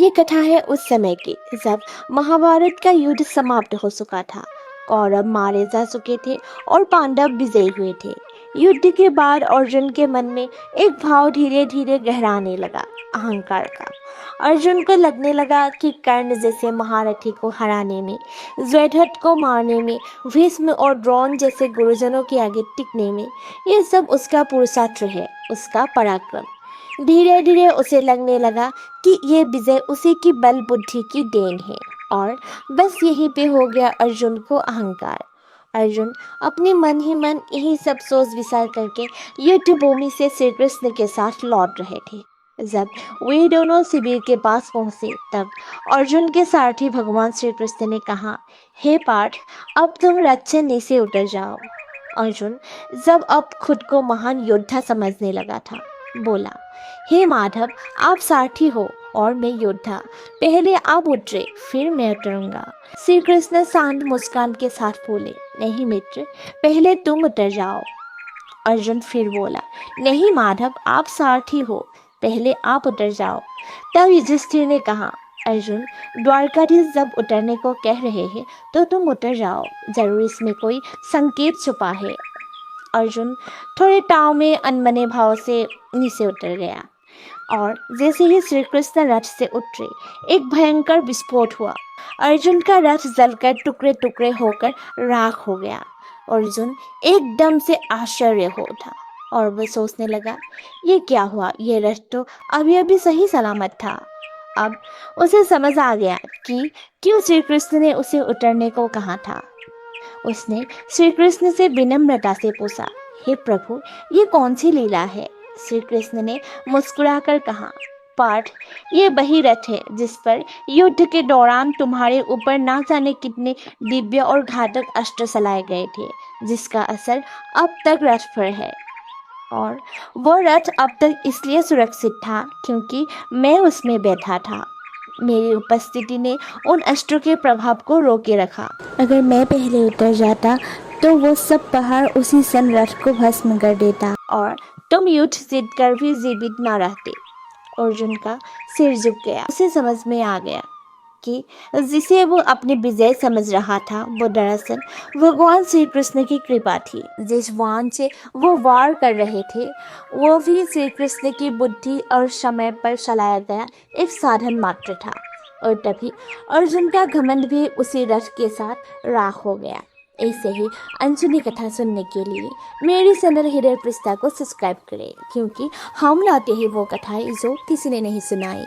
ये कथा है उस समय की जब महाभारत का युद्ध समाप्त हो चुका था। कौरव मारे जा चुके थे और पांडव विजयी हुए थे। युद्ध के बाद अर्जुन के मन में एक भाव धीरे धीरे गहराने लगा, अहंकार का। अर्जुन को लगने लगा कि कर्ण जैसे महारथी को हराने में, द्वैधट को मारने में, भीष्म और द्रोण जैसे गुरुजनों के आगे टिकने में, ये सब उसका पुरुषार्थ है, उसका पराक्रम। धीरे धीरे उसे लगने लगा कि ये विजय उसी की बल बुद्धि की देन है और बस यहीं पे हो गया अर्जुन को अहंकार। अर्जुन अपने मन ही मन यही सब सोच विचार करके युद्ध भूमि से श्री कृष्ण के साथ लौट रहे थे। जब वे दोनों शिविर के पास पहुंचे तब अर्जुन के सारथी भगवान श्री कृष्ण ने कहा, हे पार्थ, अब तुम रथ से नीचे उतर जाओ। अर्जुन जब अब खुद को महान योद्धा समझने लगा था, बोला, हे माधव, आप सारथी हो और मैं योद्धा, पहले आप उतरे फिर मैं उतरूंगा। श्री कृष्ण शांत मुस्कान के साथ बोले, नहीं मित्र, पहले तुम उतर जाओ। अर्जुन फिर बोला, नहीं माधव, आप सारथी हो, पहले आप उतर जाओ। तब युधिष्ठिर ने कहा, अर्जुन, द्वारकाधीश जब उतरने को कह रहे हैं तो तुम उतर जाओ, जरूर इसमें कोई संकेत छुपा है। अर्जुन थोड़े ताव में अनमने भाव से नीचे उतर गया और जैसे ही श्री कृष्ण रथ से उतरे एक भयंकर विस्फोट हुआ। अर्जुन का रथ जलकर टुकड़े टुकड़े होकर राख हो गया। अर्जुन एकदम से आश्चर्य हो उठा और वह सोचने लगा, ये क्या हुआ, ये रथ तो अभी अभी सही सलामत था। अब उसे समझ आ गया कि क्यों श्री कृष्ण ने उसे उतरने को कहा था। उसने श्री कृष्ण से विनम्रता से पूछा, हे प्रभु, ये कौन सी लीला है। श्री कृष्ण ने मुस्कुराकर कहा, पार्थ, ये वही रथ है जिस पर युद्ध के दौरान तुम्हारे ऊपर ना जाने कितने दिव्य और घातक अस्त्र चलाए गए थे, जिसका असर अब तक रथ पर है। और वो रथ अब तक इसलिए सुरक्षित था क्योंकि मैं उसमें बैठा था। मेरी उपस्थिति ने उन अस्त्रों के प्रभाव को रोके रखा। अगर मैं पहले उतर जाता तो वो सब पहाड़ उसी सन रथ को भस्म कर देता और तुम युद्ध जीतकर भी जीवित न रहते। अर्जुन का सिर झुक गया। उसे समझ में आ गया कि जिसे वो अपनी विजय समझ रहा था वो दरअसल भगवान श्री कृष्ण की कृपा थी। जिस वाहन से वो वार कर रहे थे वो भी श्री कृष्ण की बुद्धि और समय पर चलाया गया एक साधन मात्र था। और तभी अर्जुन का घमंड भी उसी रथ के साथ राख हो गया। ऐसे ही अनसुनी कथा सुनने के लिए मेरी चैनल हृदय पृष्ठा को सब्सक्राइब करें, क्योंकि हम लाते हैं वो कथाएं जो किसी ने नहीं सुनाई।